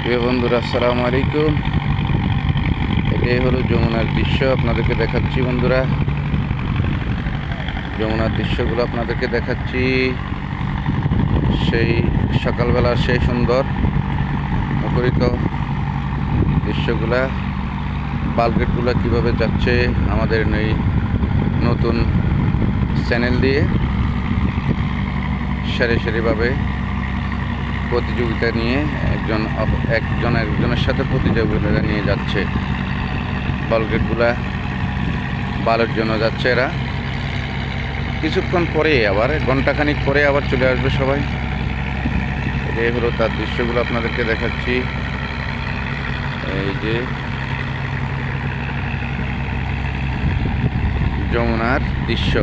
প্রিয় বন্ধুরা, আসসালামু আলাইকুম। এটাই হলো যমুনার দৃশ্য আপনাদেরকে দেখাচ্ছি। বন্ধুরা, যমুনার দৃশ্যগুলো আপনাদেরকে দেখাচ্ছি। সেই সকালবেলার সেই সুন্দর মুখরিত দৃশ্যগুলা, বালগেটগুলো কীভাবে যাচ্ছে আমাদের এই নতুন চ্যানেল দিয়ে সারি সারিভাবে প্রতিযোগিতা নিয়ে একজনের সাথে প্রতিযোগিতা নিয়ে যাচ্ছে। বালগেটগুলা বালের জন্য যাচ্ছে। এরা কিছুক্ষণ পরে, আবার ঘন্টাখানিক পরে আবার চলে আসবে সবাই। এটাই হলো তার দৃশ্যগুলো আপনাদেরকে দেখাচ্ছি। এই যে যমুনার দৃশ্য।